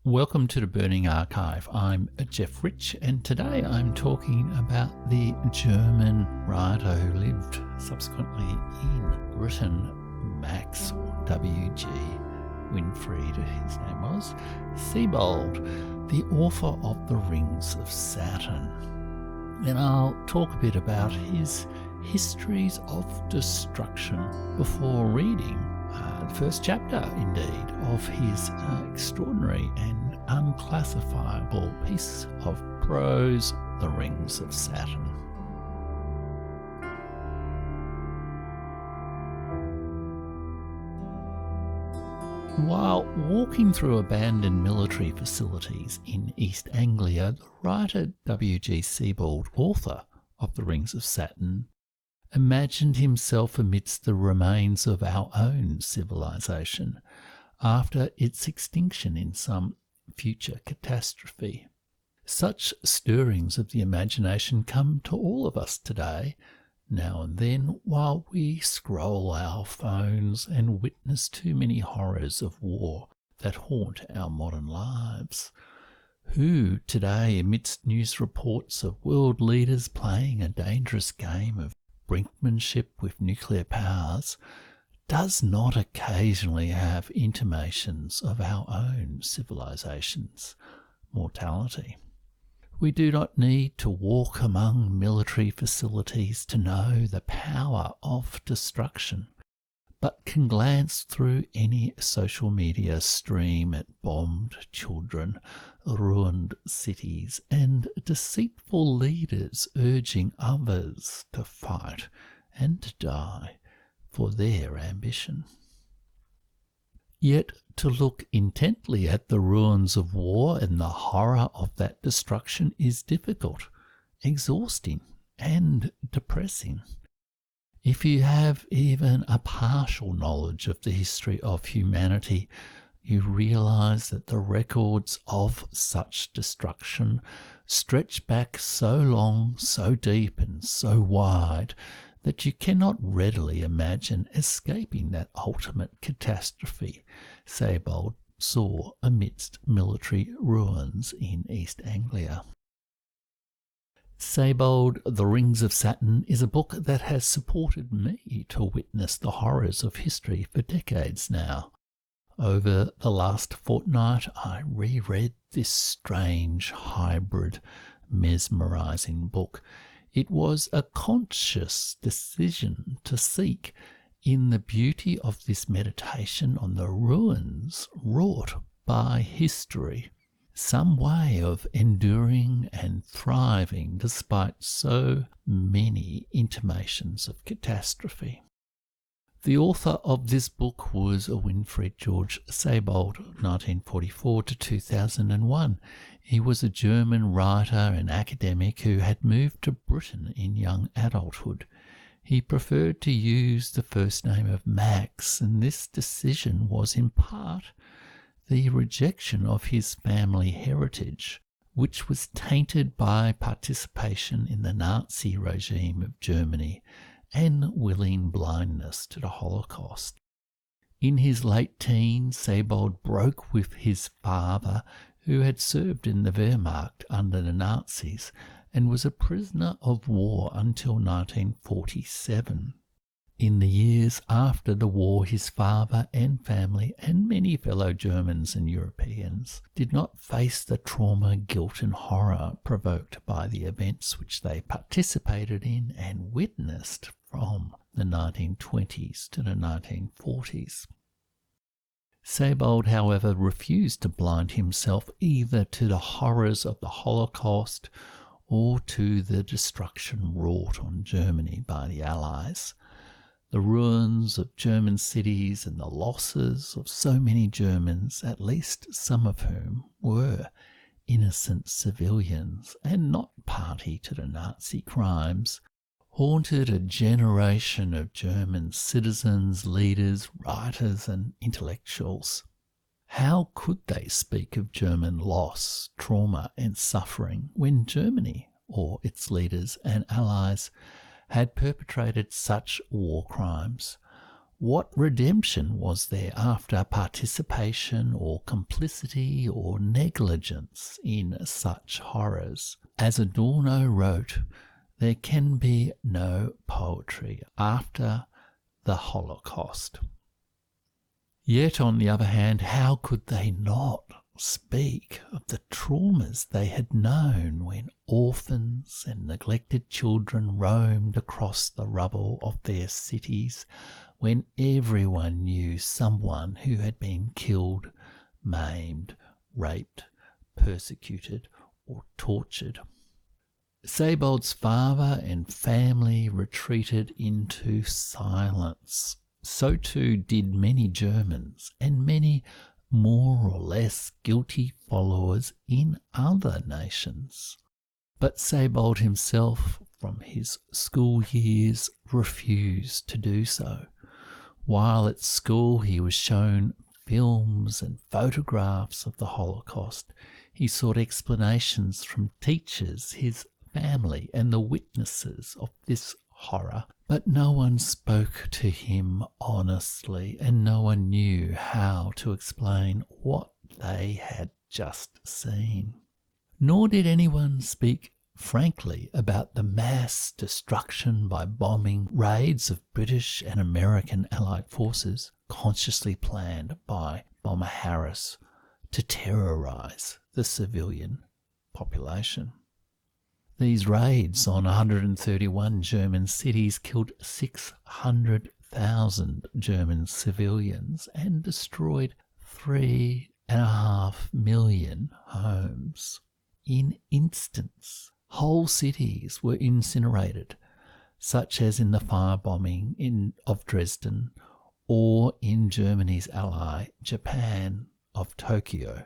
Welcome to the Burning Archive. I'm Jeff Rich, and today I'm talking about the German writer who lived subsequently in Britain, Max, or W.G. Winfried, his name was, Sebald, the author of the Rings of Saturn. Then I'll talk a bit about his Histories of Destruction before reading the first chapter, indeed, of his extraordinary and unclassifiable piece of prose, The Rings of Saturn. While walking through abandoned military facilities in East Anglia, the writer W.G. Sebald, author of The Rings of Saturn, imagined himself amidst the remains of our own civilization after its extinction in some future catastrophe. Such stirrings of the imagination come to all of us today, now and then, while we scroll our phones and witness too many horrors of war that haunt our modern lives. Who today, amidst news reports of world leaders playing a dangerous game of brinkmanship with nuclear powers, does not occasionally have intimations of our own civilization's mortality? We do not need to walk among military facilities to know the power of destruction, but can glance through any social media stream at bombed children, ruined cities, and deceitful leaders urging others to fight and to die for their ambition. Yet to look intently at the ruins of war and the horror of that destruction is difficult, exhausting, and depressing. If you have even a partial knowledge of the history of humanity, you realize that the records of such destruction stretch back so long, so deep, and so wide that you cannot readily imagine escaping that ultimate catastrophe Sebald saw amidst military ruins in East Anglia. Sebald, The Rings of Saturn, is a book that has supported me to witness the horrors of history for decades now. Over the last fortnight, I reread this strange, hybrid, mesmerizing book. It was a conscious decision to seek, in the beauty of this meditation on the ruins wrought by history, some way of enduring and thriving despite so many intimations of catastrophe. The author of this book was Winfried George Sebald, 1944 to 2001. He was a German writer and academic who had moved to Britain in young adulthood. He preferred to use the first name of Max, and this decision was in part the rejection of his family heritage, which was tainted by participation in the Nazi regime of Germany and willing blindness to the Holocaust. In his late teens, Sebald broke with his father, who had served in the Wehrmacht under the Nazis and was a prisoner of war until 1947. In the years after the war, his father and family and many fellow Germans and Europeans did not face the trauma, guilt and horror provoked by the events which they participated in and witnessed from the 1920s to the 1940s. Sebald, however, refused to blind himself either to the horrors of the Holocaust or to the destruction wrought on Germany by the Allies. The ruins of German cities and the losses of so many Germans, at least some of whom were innocent civilians and not party to the Nazi crimes, haunted a generation of German citizens, leaders, writers and intellectuals. How could they speak of German loss, trauma and suffering when Germany, or its leaders and allies, had perpetrated such war crimes? What redemption was there after participation or complicity or negligence in such horrors? As Adorno wrote, there can be no poetry after the Holocaust. Yet, on the other hand, how could they not speak of the traumas they had known when orphans and neglected children roamed across the rubble of their cities, when everyone knew someone who had been killed, maimed, raped, persecuted, or tortured? Sebald's father and family retreated into silence. So too did many Germans and many more or less guilty followers in other nations. But Sebald himself, from his school years, refused to do so. While at school he was shown films and photographs of the Holocaust, he sought explanations from teachers, his family, and the witnesses of this horror. But no one spoke to him honestly, and no one knew how to explain what they had just seen. Nor did anyone speak frankly about the mass destruction by bombing raids of British and American Allied forces, consciously planned by Bomber Harris to terrorise the civilian population. These raids on 131 German cities killed 600,000 German civilians and destroyed 3.5 million homes. In instants, whole cities were incinerated, such as in the firebombing of Dresden or in Germany's ally, Japan, of Tokyo.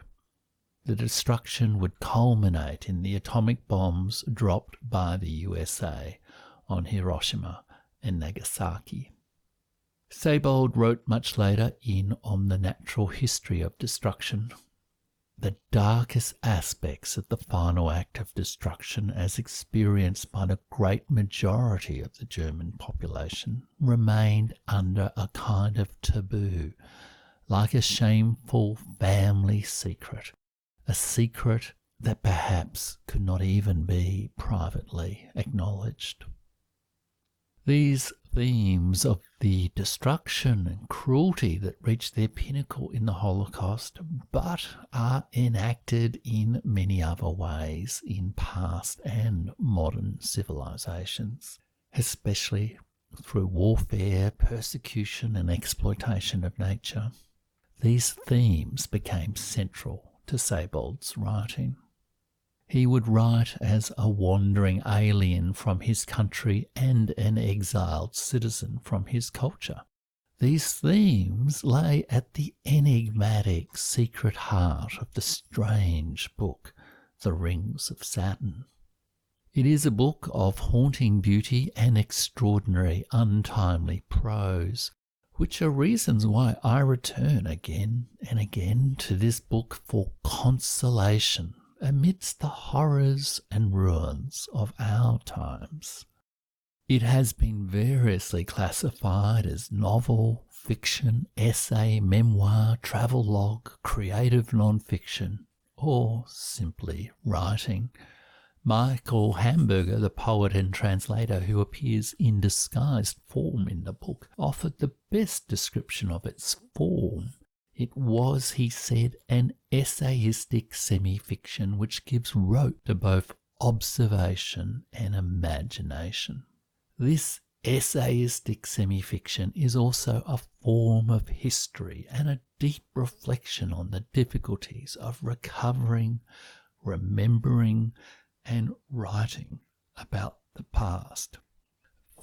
The destruction would culminate in the atomic bombs dropped by the USA on Hiroshima and Nagasaki. Sebald wrote much later in On the Natural History of Destruction, the darkest aspects of the final act of destruction as experienced by the great majority of the German population remained under a kind of taboo, like a shameful family secret. A secret that perhaps could not even be privately acknowledged. These themes of the destruction and cruelty that reached their pinnacle in the Holocaust, but are enacted in many other ways in past and modern civilizations, especially through warfare, persecution and exploitation of nature. These themes became central to Sebald's writing. He would write as a wandering alien from his country and an exiled citizen from his culture. These themes lay at the enigmatic secret heart of the strange book, The Rings of Saturn. It is a book of haunting beauty and extraordinary untimely prose, which are reasons why I return again and again to this book for consolation amidst the horrors and ruins of our times. It has been variously classified as novel, fiction, essay, memoir, travelogue, creative non-fiction, or simply writing. Michael Hamburger, the poet and translator who appears in disguised form in the book, offered the best description of its form. It was, he said, an essayistic semi-fiction which gives rote to both observation and imagination. This essayistic semi-fiction is also a form of history and a deep reflection on the difficulties of recovering, remembering, and writing about the past.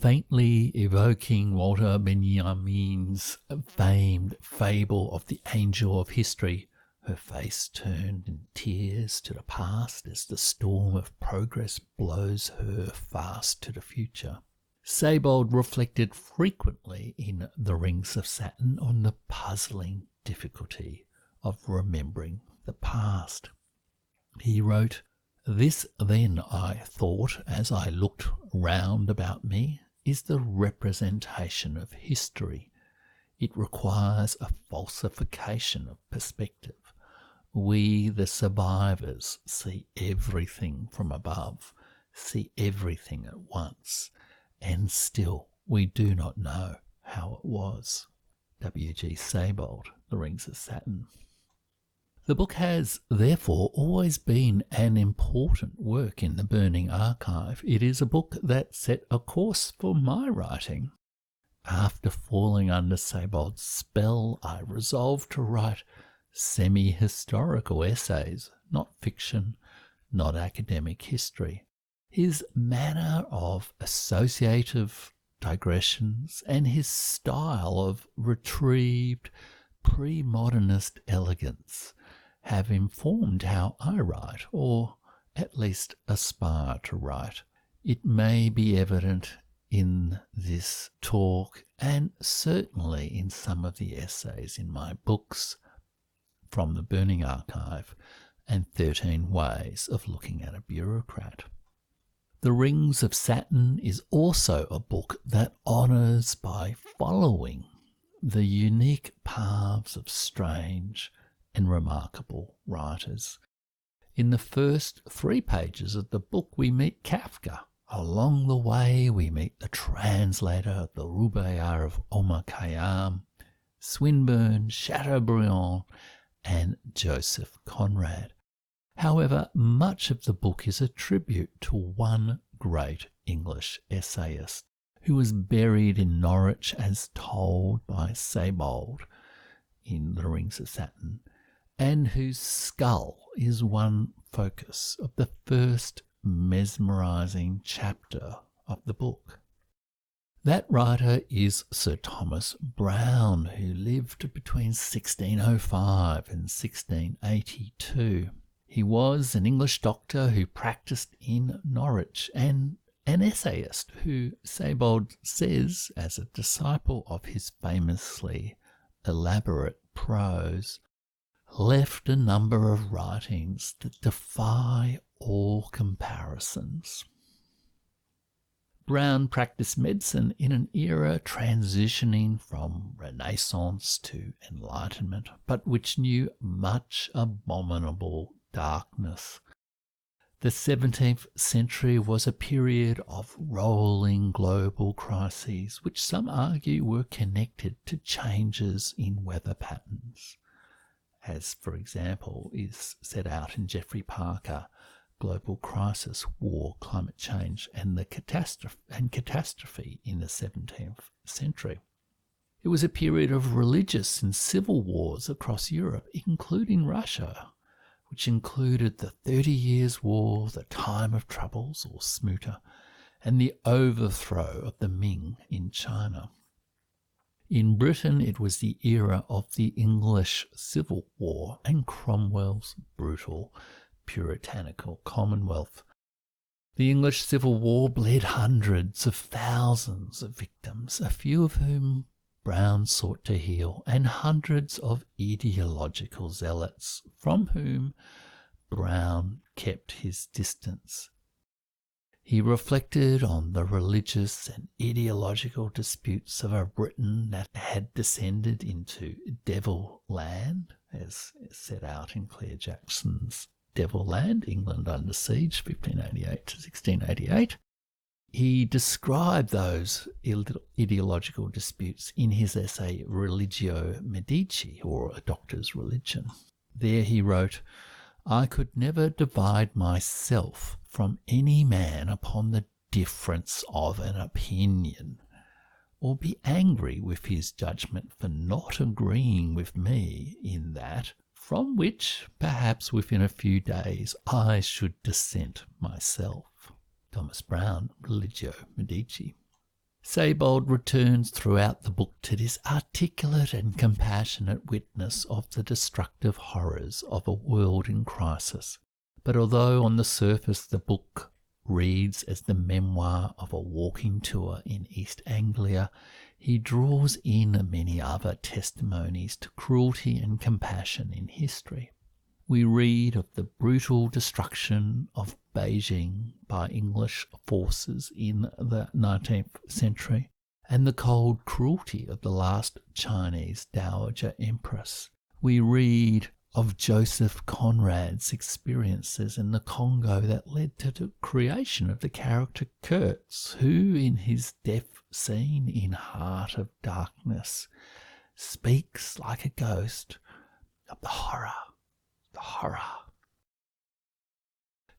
Faintly evoking Walter Benjamin's famed fable of the angel of history, her face turned in tears to the past as the storm of progress blows her fast to the future. Sebald reflected frequently in The Rings of Saturn on the puzzling difficulty of remembering the past. He wrote, "This then, I thought, as I looked round about me, is the representation of history. It requires a falsification of perspective. We, the survivors, see everything from above, see everything at once, and still we do not know how it was. W.G. Sebald, The Rings of Saturn. The book has, therefore, always been an important work in the Burning Archive. It is a book that set a course for my writing. After falling under Sebald's spell, I resolved to write semi-historical essays, not fiction, not academic history. His manner of associative digressions and his style of retrieved pre-modernist elegance have informed how I write, or at least aspire to write. It may be evident in this talk, and certainly in some of the essays in my books, From the Burning Archive and 13 Ways of Looking at a Bureaucrat. The Rings of Saturn is also a book that honours by following the unique paths of strange and remarkable writers. In the first 3 pages of the book we meet Kafka. Along the way we meet the translator of the Rubaiyat of Omar Khayyam, Swinburne, Chateaubriand, and Joseph Conrad. However, much of the book is a tribute to one great English essayist who was buried in Norwich as told by Sebald in The Rings of Saturn, and whose skull is one focus of the first mesmerising chapter of the book. That writer is Sir Thomas Browne, who lived between 1605 and 1682. He was an English doctor who practised in Norwich and an essayist who, Sebald says, as a disciple of his famously elaborate prose, left a number of writings that defy all comparisons. Browne practiced medicine in an era transitioning from Renaissance to Enlightenment, but which knew much abominable darkness. The 17th century was a period of rolling global crises, which some argue were connected to changes in weather patterns, as, for example, is set out in Geoffrey Parker, Global Crisis, War, Climate Change, and the Catastrophe in the 17th century. It was a period of religious and civil wars across Europe, including Russia, which included the 30 Years' War, the Time of Troubles, or Smuta, and the overthrow of the Ming in China. In Britain, it was the era of the English Civil War and Cromwell's brutal puritanical Commonwealth. The English Civil War bled hundreds of thousands of victims, a few of whom Browne sought to heal, and hundreds of ideological zealots from whom Browne kept his distance. He reflected on the religious and ideological disputes of a Britain that had descended into Devil Land, as set out in Claire Jackson's Devil Land, England Under Siege, 1588 to 1688. He described those ideological disputes in his essay Religio Medici, or A Doctor's Religion. There he wrote, "I could never divide myself from any man upon the difference of an opinion, or be angry with his judgment for not agreeing with me in that, from which, perhaps within a few days, I should dissent myself." Thomas Browne, Religio Medici. Sebald returns throughout the book to this articulate and compassionate witness of the destructive horrors of a world in crisis. But although on the surface the book reads as the memoir of a walking tour in East Anglia, he draws in many other testimonies to cruelty and compassion in history. We read of the brutal destruction of Beijing by English forces in the 19th century, and the cold cruelty of the last Chinese Dowager Empress. We read of Joseph Conrad's experiences in the Congo that led to the creation of the character Kurtz, who in his death scene in Heart of Darkness speaks like a ghost of the horror.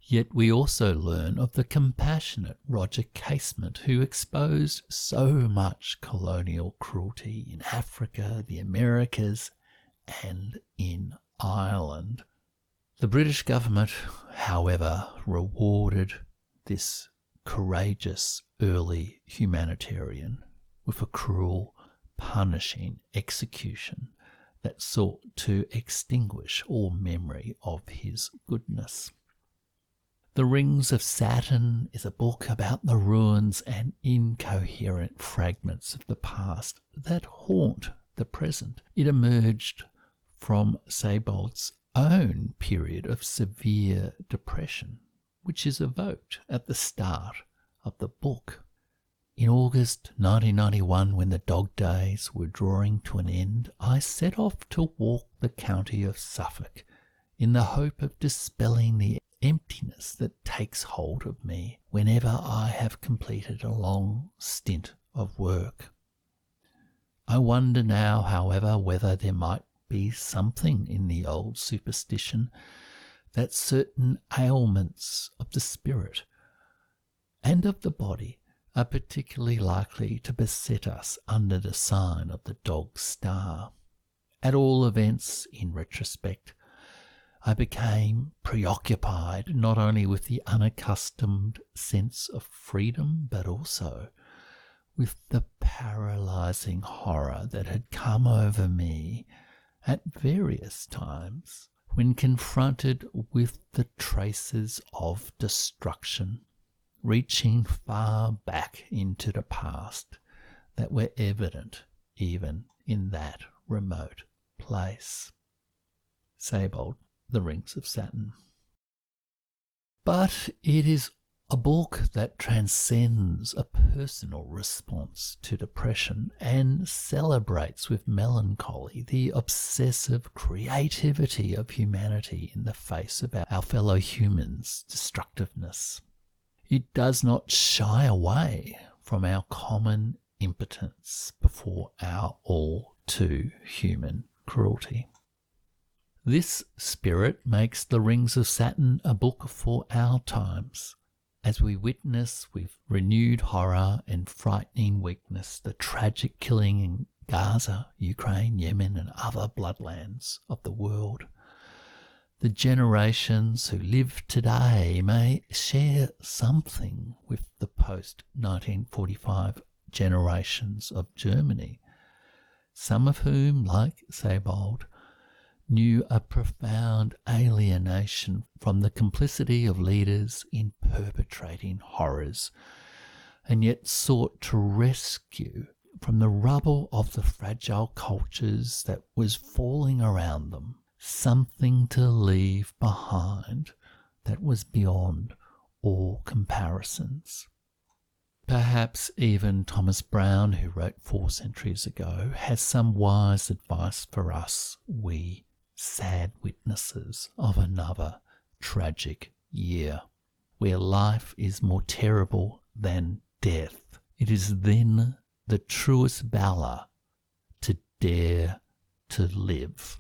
Yet we also learn of the compassionate Roger Casement, who exposed so much colonial cruelty in Africa, the Americas, and in Ireland. The British government, however, rewarded this courageous early humanitarian with a cruel, punishing execution that sought to extinguish all memory of his goodness. The Rings of Saturn is a book about the ruins and incoherent fragments of the past that haunt the present. It emerged from Sebald's own period of severe depression, which is evoked at the start of the book. In August 1991, when the dog days were drawing to an end, I set off to walk the county of Suffolk in the hope of dispelling the emptiness that takes hold of me whenever I have completed a long stint of work. I wonder now, however, whether there might be something in the old superstition that certain ailments of the spirit and of the body are particularly likely to beset us under the sign of the dog star. At all events, in retrospect, I became preoccupied not only with the unaccustomed sense of freedom, but also with the paralyzing horror that had come over me at various times when confronted with the traces of destruction reaching far back into the past that were evident even in that remote place. Sebald, The Rings of Saturn. But it is a book that transcends a personal response to depression and celebrates with melancholy the obsessive creativity of humanity in the face of our fellow humans' destructiveness. It does not shy away from our common impotence before our all too human cruelty. This spirit makes The Rings of Saturn a book for our times, as we witness with renewed horror and frightening weakness the tragic killing in Gaza, Ukraine, Yemen, and other bloodlands of the world. The generations who live today may share something with the post-1945 generations of Germany, some of whom, like Sebald, knew a profound alienation from the complicity of leaders in perpetrating horrors, and yet sought to rescue from the rubble of the fragile cultures that was falling around them something to leave behind that was beyond all comparisons. Perhaps even Thomas Browne, who wrote 4 centuries ago, has some wise advice for us, we sad witnesses of another tragic year, where life is more terrible than death. It is then the truest valour to dare to live.